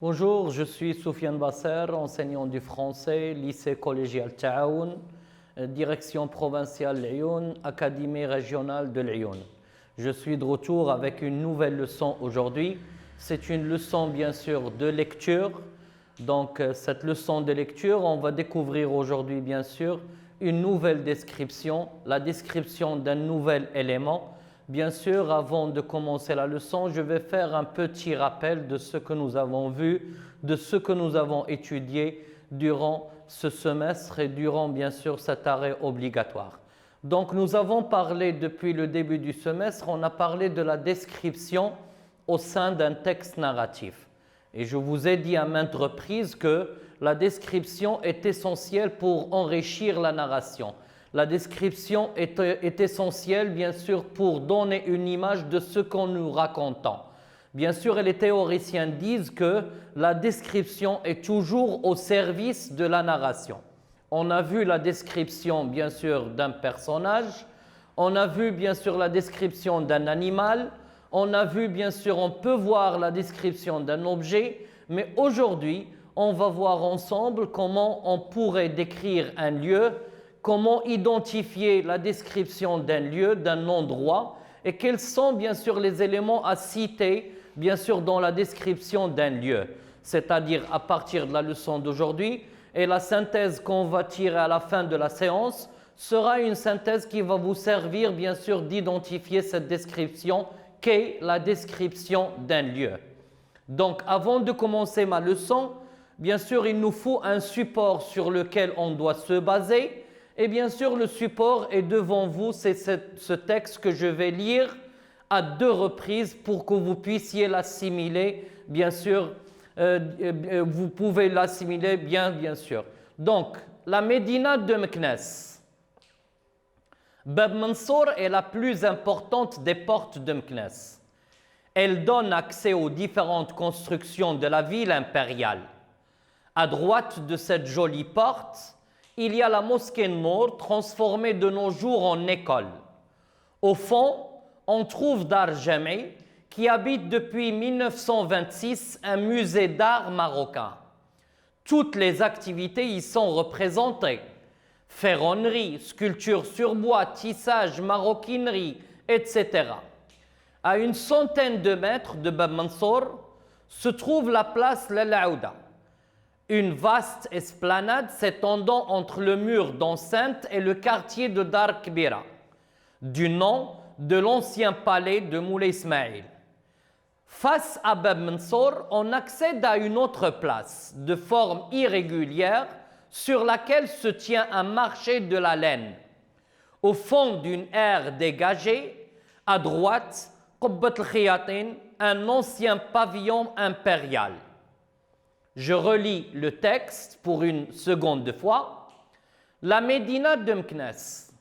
Bonjour, je suis Soufiane Basser, enseignant du français, lycée collégial Taoun, direction provinciale Lyon, académie régionale de Lyon. Je suis de retour avec une nouvelle leçon aujourd'hui. C'est une leçon bien sûr de lecture. Donc cette leçon de lecture, on va découvrir aujourd'hui bien sûr une nouvelle description, la description d'un nouvel élément. Bien sûr, avant de commencer la leçon, je vais faire un petit rappel de ce que nous avons vu, de ce que nous avons étudié durant ce semestre et durant, bien sûr, cet arrêt obligatoire. Donc, nous avons parlé depuis le début du semestre, on a parlé de la description au sein d'un texte narratif. Et je vous ai dit à maintes reprises que la description est essentielle pour enrichir la narration. La description est essentielle, bien sûr, pour donner une image de ce qu'on nous racontons. Bien sûr, les théoriciens disent que la description est toujours au service de la narration. On a vu la description, bien sûr, d'un personnage. On a vu, bien sûr, la description d'un animal. On a vu, bien sûr, on peut voir la description d'un objet. Mais aujourd'hui, on va voir ensemble comment on pourrait décrire un lieu, comment identifier la description d'un lieu, d'un endroit, et quels sont bien sûr les éléments à citer, bien sûr, dans la description d'un lieu. C'est-à-dire à partir de la leçon d'aujourd'hui, et la synthèse qu'on va tirer à la fin de la séance sera une synthèse qui va vous servir, bien sûr, d'identifier cette description qu'est la description d'un lieu. Donc, avant de commencer ma leçon, bien sûr, il nous faut un support sur lequel on doit se baser. Et bien sûr, le support est devant vous, c'est ce texte que je vais lire à 2 reprises pour que vous puissiez l'assimiler. Bien sûr, vous pouvez l'assimiler bien sûr. Donc, la Médina de Meknès. Bab Mansour est la plus importante des portes de Meknès. Elle donne accès aux différentes constructions de la ville impériale. À droite de cette jolie porte, il y a la mosquée Nour, transformée de nos jours en école. Au fond, on trouve Dar Jami, qui habite depuis 1926 un musée d'art marocain. Toutes les activités y sont représentées. Ferronnerie, sculpture sur bois, tissage, maroquinerie, etc. À une centaine de mètres de Bab Mansour se trouve la place Lal Aouda, une vaste esplanade s'étendant entre le mur d'enceinte et le quartier de Dar Kbira, du nom de l'ancien palais de Moulay Ismaïl. Face à Bab Mansour, on accède à une autre place, de forme irrégulière, sur laquelle se tient un marché de la laine. Au fond d'une aire dégagée, à droite, Qubbat al-Khiyatin, un ancien pavillon impérial. Je relis le texte pour une seconde fois. La Médina de Meknès.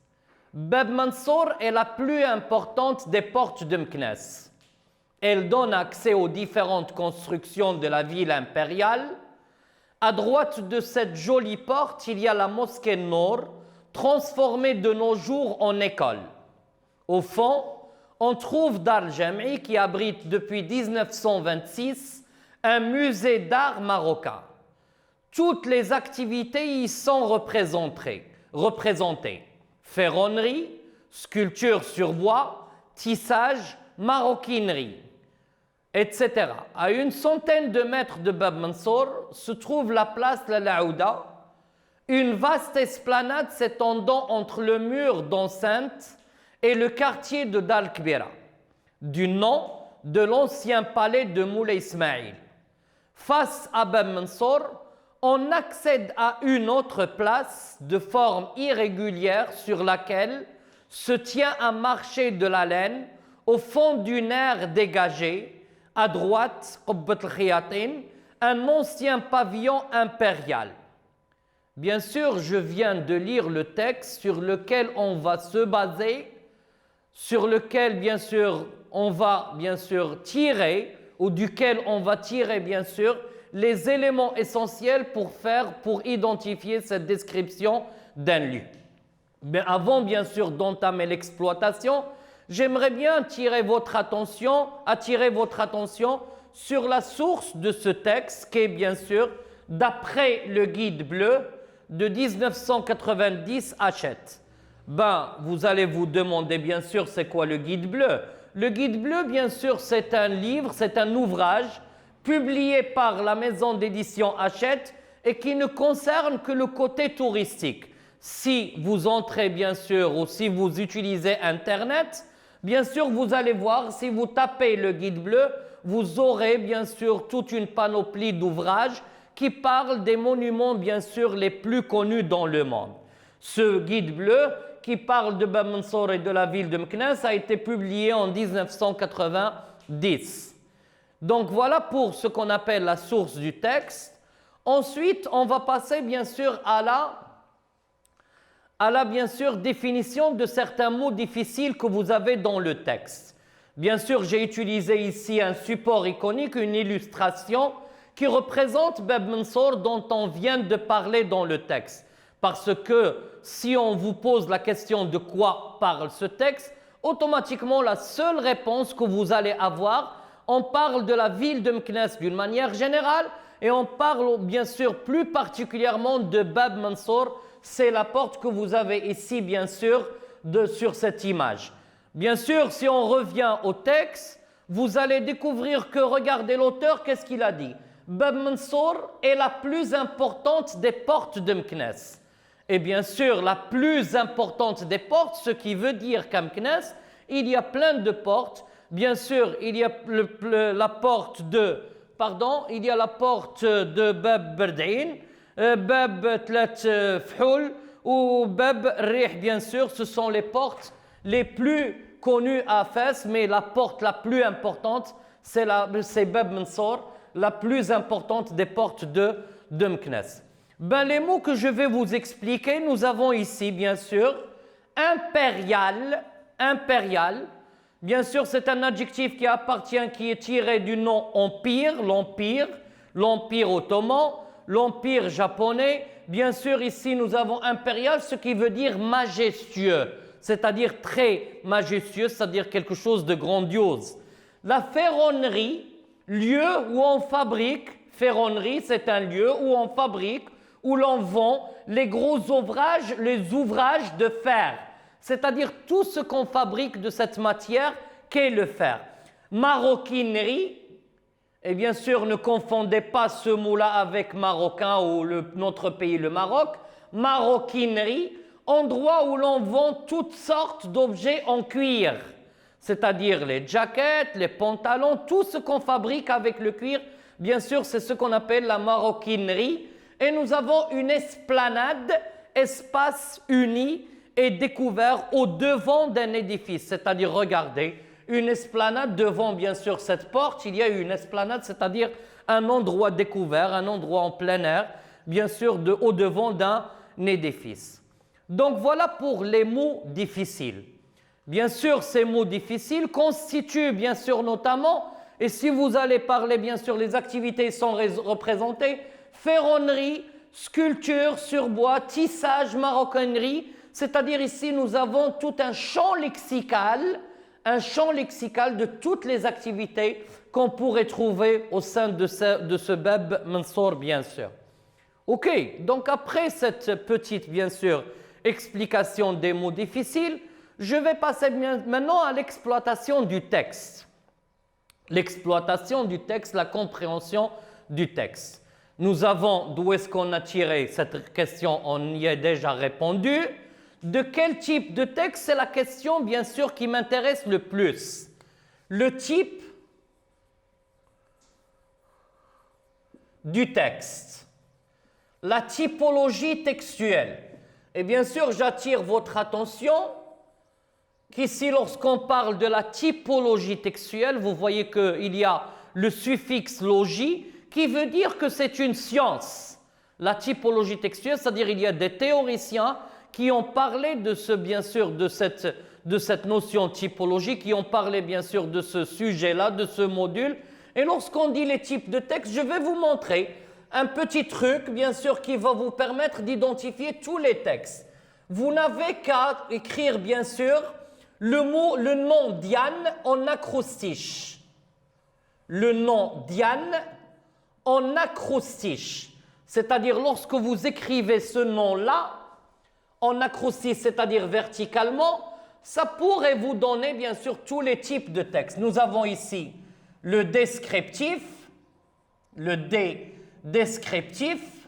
Bab Mansour est la plus importante des portes de Meknès. Elle donne accès aux différentes constructions de la ville impériale. À droite de cette jolie porte, il y a la mosquée Nour, transformée de nos jours en école. Au fond, on trouve Dar Jami qui abrite depuis 1926 un musée d'art marocain. Toutes les activités y sont représentées. Ferronnerie, sculpture sur bois, tissage, maroquinerie, etc. À une centaine de mètres de Bab Mansour se trouve la place Lal Aouda, une vaste esplanade s'étendant entre le mur d'enceinte et le quartier de Dar Kbira, du nom de l'ancien palais de Moulay Ismaïl. Face à Bab Mansour, on accède à une autre place de forme irrégulière sur laquelle se tient un marché de la laine au fond d'une aire dégagée. À droite, Qubbat al-Khiyatin, un ancien pavillon impérial. Bien sûr, je viens de lire le texte sur lequel on va se baser, sur lequel, bien sûr, on va, tirer, ou duquel on va tirer, bien sûr, les éléments essentiels pour identifier cette description d'un lieu. Mais avant, bien sûr, d'entamer l'exploitation, j'aimerais bien attirer votre attention sur la source de ce texte qui est bien sûr d'après le guide bleu de 1990 Hachette. Ben, vous allez vous demander bien sûr c'est quoi le guide bleu. Le guide bleu bien sûr c'est un livre, c'est un ouvrage publié par la maison d'édition Hachette et qui ne concerne que le côté touristique. Si vous entrez bien sûr ou si vous utilisez Internet, bien sûr vous allez voir, si vous tapez le guide bleu, vous aurez bien sûr toute une panoplie d'ouvrages qui parlent des monuments bien sûr les plus connus dans le monde. Ce guide bleu qui parle de Bab Mansour et de la ville de Meknès a été publié en 1990. Donc voilà pour ce qu'on appelle la source du texte. Ensuite, on va passer bien sûr à la bien sûr définition de certains mots difficiles que vous avez dans le texte. Bien sûr, j'ai utilisé ici un support iconique, une illustration qui représente Bab Mansour dont on vient de parler dans le texte. Parce que si on vous pose la question de quoi parle ce texte, automatiquement la seule réponse que vous allez avoir, on parle de la ville de Meknès d'une manière générale et on parle bien sûr plus particulièrement de Bab Mansour. C'est la porte que vous avez ici bien sûr sur cette image. Bien sûr, si on revient au texte, vous allez découvrir que, regardez l'auteur, qu'est-ce qu'il a dit? Bab Mansour est la plus importante des portes de Meknès. Et bien sûr, la plus importante des portes, ce qui veut dire qu'à Meknès, il y a plein de portes. Bien sûr, il y a la porte de Bab Berd'in, Bab Tlat Fhoul ou Bab Rih, bien sûr, ce sont les portes les plus connues à Fès, mais la porte la plus importante, c'est Bab Mansour, la plus importante des portes de Meknès. Ben, les mots que je vais vous expliquer, nous avons ici, bien sûr, impérial. Bien sûr, c'est un adjectif qui est tiré du nom empire, l'empire ottoman, l'empire japonais. Bien sûr, ici, nous avons impérial, ce qui veut dire majestueux, c'est-à-dire très majestueux, c'est-à-dire quelque chose de grandiose. La ferronnerie, lieu où on fabrique, ferronnerie, c'est un lieu où on fabrique, où l'on vend les gros ouvrages, les ouvrages de fer. C'est-à-dire tout ce qu'on fabrique de cette matière qu'est le fer. Maroquinerie, et bien sûr ne confondez pas ce mot-là avec marocain ou notre pays le Maroc. Maroquinerie, endroit où l'on vend toutes sortes d'objets en cuir. C'est-à-dire les jaquettes, les pantalons, tout ce qu'on fabrique avec le cuir. Bien sûr, c'est ce qu'on appelle la maroquinerie. Et nous avons une esplanade, espace uni et découvert au devant d'un édifice. C'est-à-dire, regardez, une esplanade devant bien sûr cette porte, il y a une esplanade, c'est-à-dire un endroit découvert, un endroit en plein air, bien sûr au devant d'un édifice. Donc voilà pour les mots difficiles. Bien sûr, ces mots difficiles constituent bien sûr notamment, et si vous allez parler bien sûr, les activités sont représentées, ferronnerie, sculpture sur bois, tissage, maroquinerie, c'est-à-dire ici nous avons tout un champ lexical de toutes les activités qu'on pourrait trouver au sein de ce Bab Mansour, bien sûr. Ok, donc après cette petite, bien sûr, explication des mots difficiles, je vais passer maintenant à l'exploitation du texte. L'exploitation du texte, la compréhension du texte. Nous avons, d'où est-ce qu'on a tiré cette question, on y a déjà répondu. De quel type de texte? C'est la question, bien sûr, qui m'intéresse le plus. Le type du texte. La typologie textuelle. Et bien sûr, j'attire votre attention qu'ici, lorsqu'on parle de la typologie textuelle, vous voyez qu'il y a le suffixe logie qui veut dire que c'est une science. La typologie textuelle, c'est-à-dire il y a des théoriciens qui ont parlé de bien sûr, de cette notion typologie, qui ont parlé bien sûr de ce sujet-là, de ce module. Et lorsqu'on dit les types de textes, je vais vous montrer un petit truc, bien sûr, qui va vous permettre d'identifier tous les textes. Vous n'avez qu'à écrire, bien sûr, le nom Diane en acrostiche. le nom Diane en acrostiche. C'est-à-dire, lorsque vous écrivez ce nom-là, en acrostiche, c'est-à-dire verticalement, ça pourrait vous donner, bien sûr, tous les types de textes. Nous avons ici le descriptif, descriptif.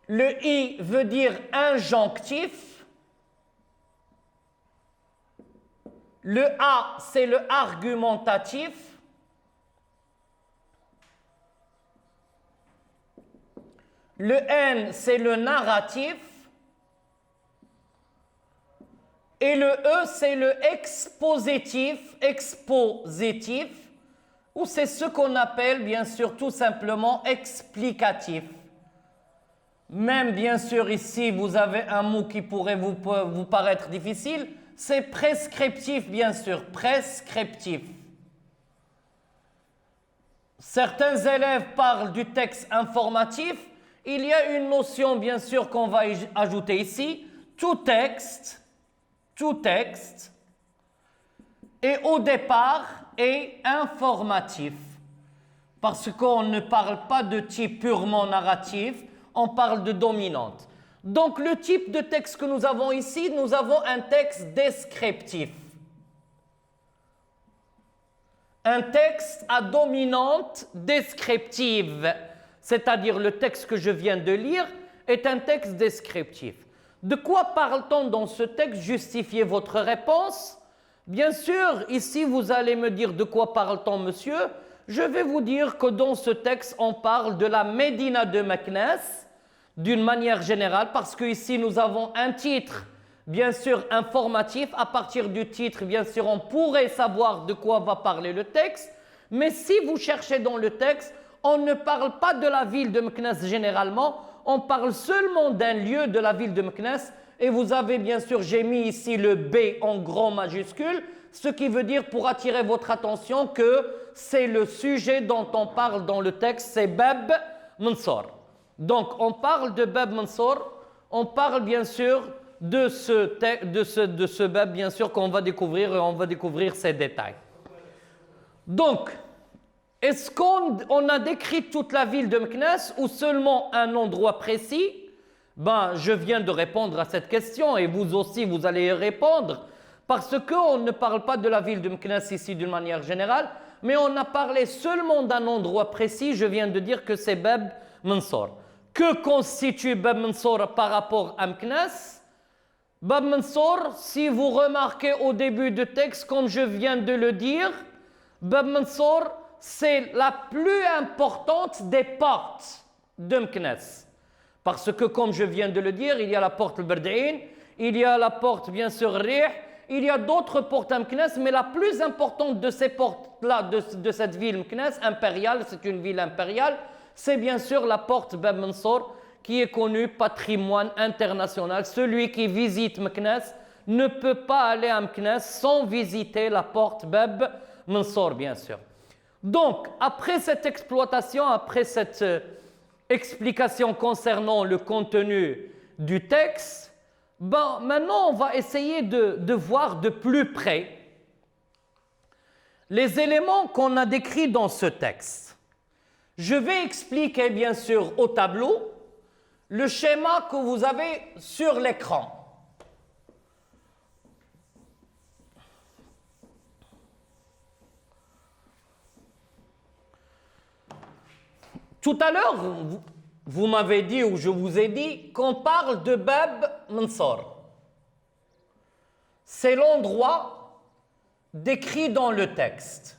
Le I veut dire injonctif. Le A, c'est le argumentatif. Le N, c'est le narratif. Et le E, c'est le expositif, ou c'est ce qu'on appelle, bien sûr, tout simplement explicatif. Même, bien sûr, ici, vous avez un mot qui pourrait vous paraître difficile, c'est prescriptif, bien sûr, prescriptif. Certains élèves parlent du texte informatif. Il y a une notion, bien sûr, qu'on va ajouter ici. Tout texte, et au départ, est informatif. Parce qu'on ne parle pas de type purement narratif, on parle de dominante. Donc, le type de texte que nous avons ici, nous avons un texte descriptif. Un texte à dominante descriptive, c'est-à-dire le texte que je viens de lire est un texte descriptif. De quoi parle-t-on dans ce texte? Justifiez votre réponse. Bien sûr, ici vous allez me dire de quoi parle-t-on, monsieur? Je vais vous dire que dans ce texte, on parle de la Médina de Meknès d'une manière générale, parce qu'ici nous avons un titre, bien sûr, informatif. À partir du titre, bien sûr, on pourrait savoir de quoi va parler le texte. Mais si vous cherchez dans le texte, on ne parle pas de la ville de Meknès généralement, on parle seulement d'un lieu de la ville de Meknès. Et vous avez, bien sûr, j'ai mis ici le B en grand majuscule, ce qui veut dire, pour attirer votre attention, que c'est le sujet dont on parle dans le texte, c'est Bab Mansour. Donc, on parle de Bab Mansour, on parle bien sûr de ce Bab, bien sûr, qu'on va découvrir, et on va découvrir ses détails. Donc, est-ce qu'on a décrit toute la ville de Meknès ou seulement un endroit précis? Je viens de répondre à cette question et vous aussi, vous allez y répondre. Parce qu'on ne parle pas de la ville de Meknès ici d'une manière générale, mais on a parlé seulement d'un endroit précis. Je viens de dire que c'est Bab Mansour. Que constitue Bab Mansour par rapport à Meknès? Bab Mansour, si vous remarquez au début du texte, comme je viens de le dire, Bab Mansour, c'est la plus importante des portes de Meknès. Parce que, comme je viens de le dire, il y a la porte al-Barda'in, il y a la porte, bien sûr, Rih, il y a d'autres portes à Meknès, mais la plus importante de ces portes-là, de cette ville Meknès, impériale, c'est une ville impériale, c'est bien sûr la porte Bab Mansour, qui est connue patrimoine international. Celui qui visite Meknès ne peut pas aller à Meknès sans visiter la porte Bab Mansour, bien sûr. Donc, après cette exploitation, après cette explication concernant le contenu du texte, maintenant on va essayer de voir de plus près les éléments qu'on a décrits dans ce texte. Je vais expliquer bien sûr au tableau le schéma que vous avez sur l'écran. Tout à l'heure, vous m'avez dit, ou je vous ai dit, qu'on parle de Bab Mansour. C'est l'endroit décrit dans le texte.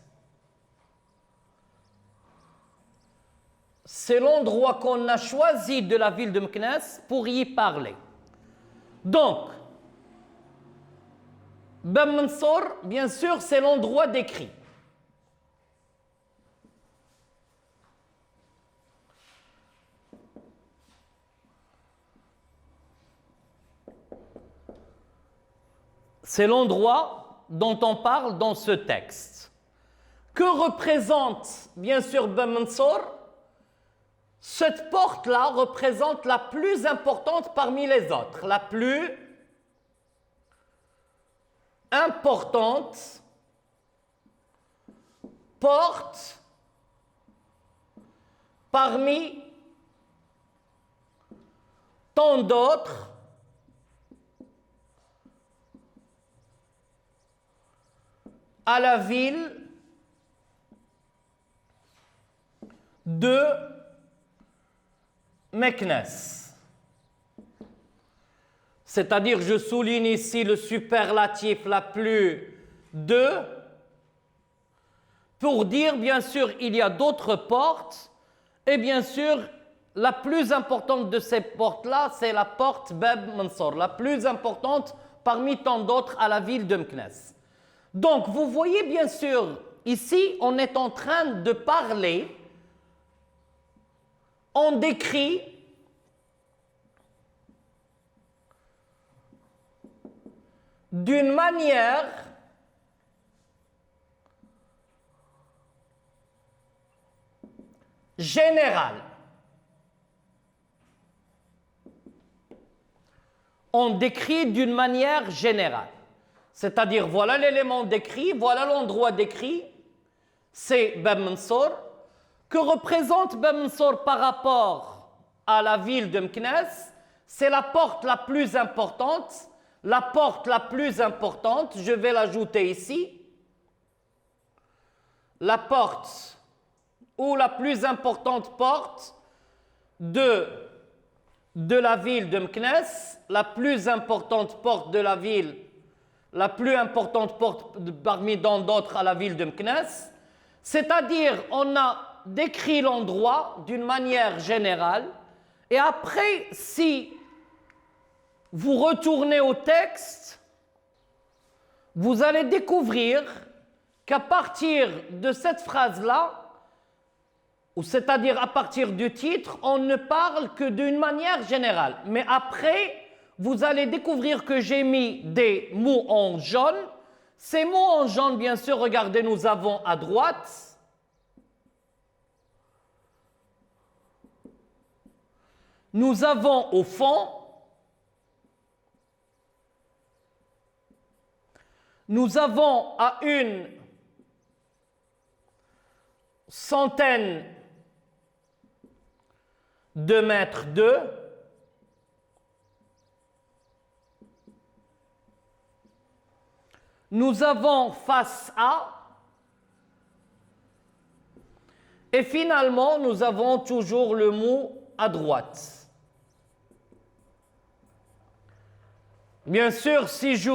C'est l'endroit qu'on a choisi de la ville de Meknès pour y parler. Donc, Bab Mansour, bien sûr, c'est l'endroit décrit. C'est l'endroit dont on parle dans ce texte. Que représente, bien sûr, Bab Mansour? Cette porte-là représente la plus importante parmi les autres, la plus importante porte parmi tant d'autres à la ville de Meknès. C'est-à-dire, je souligne ici le superlatif la plus de, pour dire, bien sûr, il y a d'autres portes, et bien sûr, la plus importante de ces portes-là, c'est la porte Bab Mansour, la plus importante parmi tant d'autres à la ville de Meknès. Donc, vous voyez, bien sûr, ici, on est en train de parler, on décrit d'une manière générale. On décrit d'une manière générale. C'est-à-dire, voilà l'élément décrit, voilà l'endroit décrit, c'est Bab Mansour. Que représente Bab Mansour par rapport à la ville de Meknès? C'est la porte la plus importante. La porte la plus importante, je vais l'ajouter ici. La porte ou la plus importante porte de la ville de Meknès, la plus importante porte de la ville, la plus importante porte parmi tant d'autres à la ville de Meknès. C'est-à-dire, on a décrit l'endroit d'une manière générale et après, si vous retournez au texte, vous allez découvrir qu'à partir de cette phrase-là, ou c'est-à-dire à partir du titre, on ne parle que d'une manière générale. Mais après, vous allez découvrir que j'ai mis des mots en jaune. Ces mots en jaune, bien sûr, regardez, nous avons à droite, nous avons au fond, nous avons à une centaine de mètres de, nous avons face à, et finalement nous avons toujours le mot à droite. Bien sûr, si je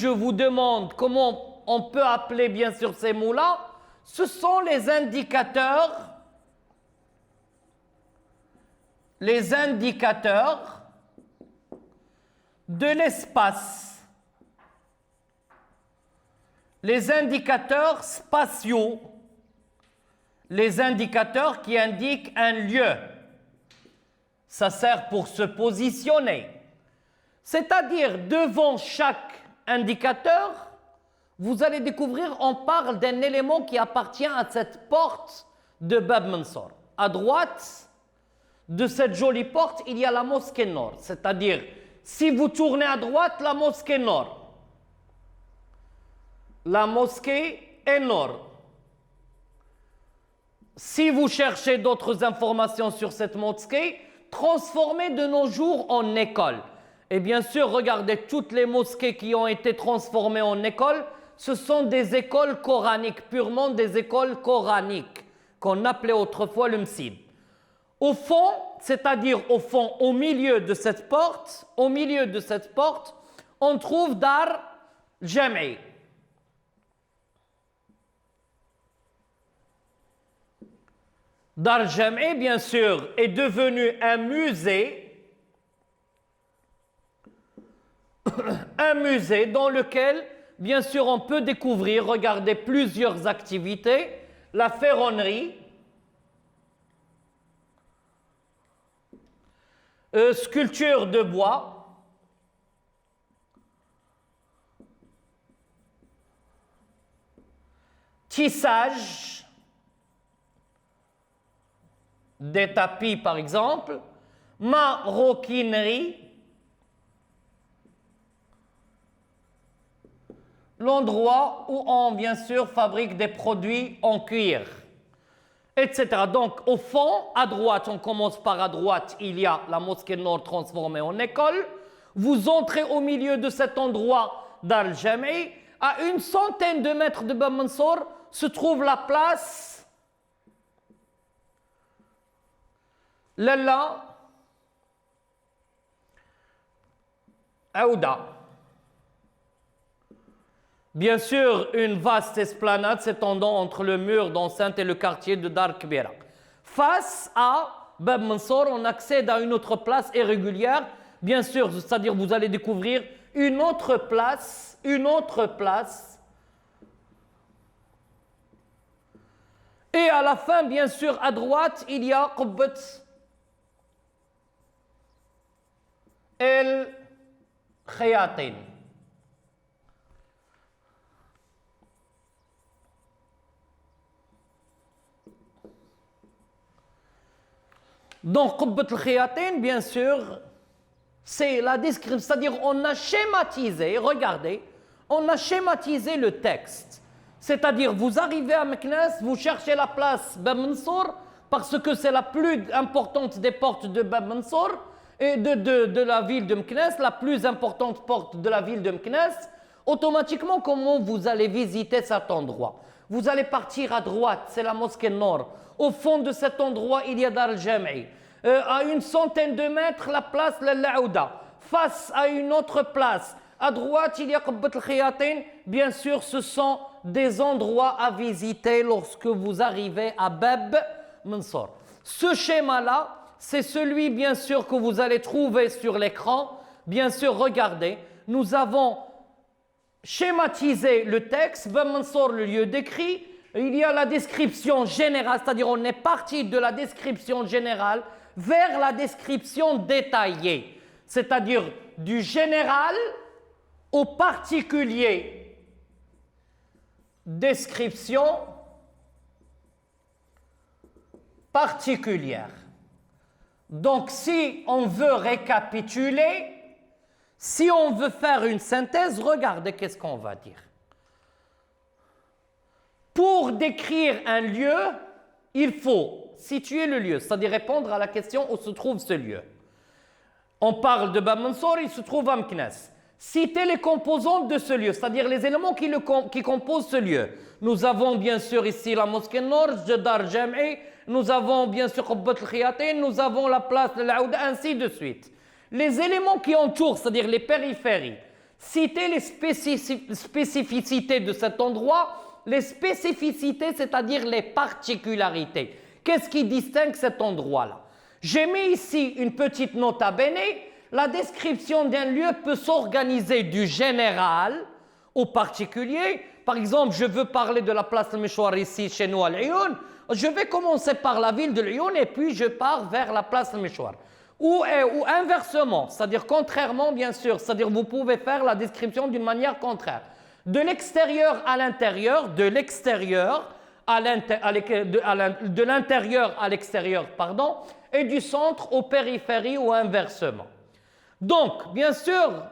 vous demande comment on peut appeler bien sûr ces mots-là, ce sont les indicateurs de l'espace, les indicateurs spatiaux, les indicateurs qui indiquent un lieu. Ça sert pour se positionner. C'est-à-dire, devant chaque indicateur, vous allez découvrir, on parle d'un élément qui appartient à cette porte de Bab Mansour. À droite de cette jolie porte, il y a la mosquée nord. C'est-à-dire, si vous tournez à droite, la mosquée nord. La mosquée est nord. Si vous cherchez d'autres informations sur cette mosquée, transformée de nos jours en école. Et bien sûr, regardez, toutes les mosquées qui ont été transformées en écoles, ce sont des écoles coraniques, purement des écoles coraniques, qu'on appelait autrefois le msid. Au fond, c'est-à-dire au fond, au milieu de cette porte, on trouve Dar Jam'i. Dar Jam'i, bien sûr, est devenu un musée, dans lequel, bien sûr, on peut découvrir, regardez, plusieurs activités, la ferronnerie, sculpture de bois, tissage, des tapis par exemple, maroquinerie, l'endroit où on, bien sûr, fabrique des produits en cuir, etc. Donc, au fond, à droite, on commence par à droite, il y a la mosquée Nord transformée en école. Vous entrez au milieu de cet endroit Dar al-Jami. À une centaine de mètres de Bab Mansour se trouve la place Lalla Aouda. Bien sûr, une vaste esplanade s'étendant entre le mur d'enceinte et le quartier de Dar Kbira. Face à Bab Mansour, on accède à une autre place irrégulière. Bien sûr, c'est-à-dire vous allez découvrir une autre place. Et à la fin, bien sûr, à droite, il y a Qubbat El Khayatin. Donc, Qubbat El Khayatin, bien sûr, c'est la description, c'est-à-dire on a schématisé, regardez, on a schématisé le texte. C'est-à-dire, vous arrivez à Meknès, vous cherchez la place Bab Mansour, parce que c'est la plus importante des portes de Bab Mansour, et de la ville de Meknès, la plus importante porte de la ville de Meknès. Automatiquement, comment vous allez visiter cet endroit? Vous allez partir à droite, c'est la mosquée Nord. Au fond de cet endroit, il y a Dar al-Jami'. À une centaine de mètres, la place Lalla Aouda. Face à une autre place, à droite, il y a Qubbat al-Khayatin. Bien sûr, ce sont des endroits à visiter lorsque vous arrivez à Bab Mansour. Ce schéma-là, c'est celui, bien sûr, que vous allez trouver sur l'écran. Bien sûr, regardez, nous avons schématisé le texte. Bab Mansour, le lieu décrit. Il y a la description générale, c'est-à-dire on est parti de la description générale vers la description détaillée, c'est-à-dire du général au particulier. Description particulière. Donc, si on veut récapituler, si on veut faire une synthèse, regardez qu'est-ce qu'on va dire. Pour décrire un lieu, il faut situer le lieu, c'est-à-dire répondre à la question où se trouve ce lieu. On parle de Bab Mansour, il se trouve à Meknès. Citer les composantes de ce lieu, c'est-à-dire les éléments qui composent ce lieu. Nous avons bien sûr ici la mosquée Nord, Dar al-Jami', nous avons bien sûr Qubbat al-Khayatin, nous avons la place de l'Aouda, ainsi de suite. Les éléments qui entourent, c'est-à-dire les périphéries. Citer les spécificités de cet endroit. Les spécificités, c'est-à-dire les particularités. Qu'est-ce qui distingue cet endroit-là? J'ai mis ici une petite nota bene. La description d'un lieu peut s'organiser du général au particulier. Par exemple, je veux parler de la place al-Mishwar ici chez nous à Lyon. Je vais commencer par la ville de Lyon et puis je pars vers la place al-Mishwar. Ou inversement, c'est-à-dire contrairement bien sûr, c'est-à-dire vous pouvez faire la description d'une manière contraire. De l'extérieur à l'intérieur, de l'intérieur à l'extérieur, pardon, et du centre aux périphéries ou inversement. Donc, bien sûr,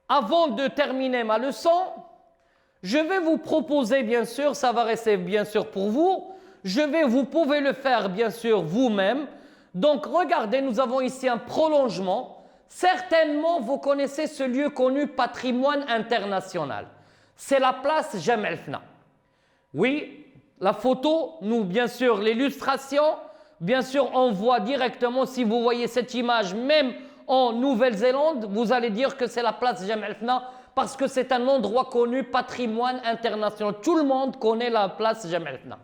avant de terminer ma leçon, je vais vous proposer, bien sûr, ça va rester bien sûr pour vous, vous pouvez le faire bien sûr vous-même. Donc, regardez, nous avons ici un prolongement. Certainement, vous connaissez ce lieu connu patrimoine international. C'est la place Jam' el-Fna. Oui, la photo, nous, bien sûr, l'illustration, bien sûr, on voit directement, si vous voyez cette image, même en Nouvelle-Zélande, vous allez dire que c'est la place Jam' el-Fna parce que c'est un endroit connu, patrimoine international. Tout le monde connaît la place Jam' el-Fna.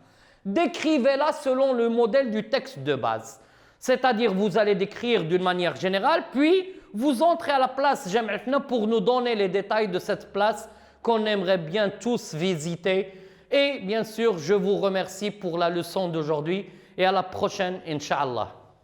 Décrivez-la selon le modèle du texte de base. C'est-à-dire, vous allez décrire d'une manière générale, puis vous entrez à la place Jam' el-Fna pour nous donner les détails de cette place qu'on aimerait bien tous visiter. Et bien sûr, je vous remercie pour la leçon d'aujourd'hui et à la prochaine, Inch'Allah.